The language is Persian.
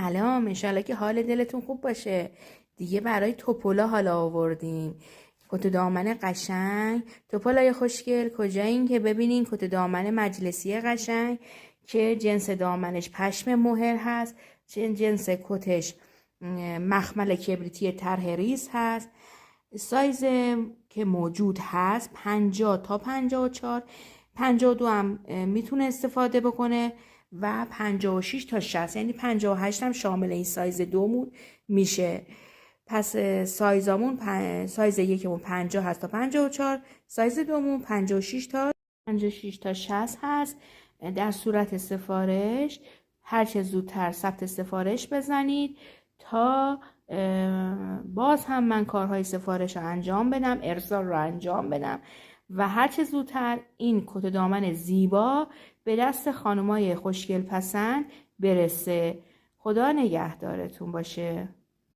سلام، انشالله که حال دلتون خوب باشه. دیگه برای توپولا حالا آوردیم کت دامن قشنگ. توپولای خوشگل کجایین که ببینین کت دامن مجلسی قشنگ که جنس دامنش پشم مهر هست، جنس کتش مخمل کبریتی طرح ریز هست. سایز که موجود هست 50 تا 54، 52 هم میتونه استفاده بکنه و 56 تا 60، یعنی 58 هم شامل این سایز دومون میشه. پس سایز یکمون 50 هست تا 54، سایز دومون 56 تا 60 هست. در صورت سفارش هر چه زودتر ثبت سفارش بزنید تا باز هم من کارهای سفارش رو انجام بدم، ارسال رو انجام بدم و هر چه زودتر این کت دامن زیبا به دست خانمای خوشگل پسند برسه. خدا نگهدارتون باشه.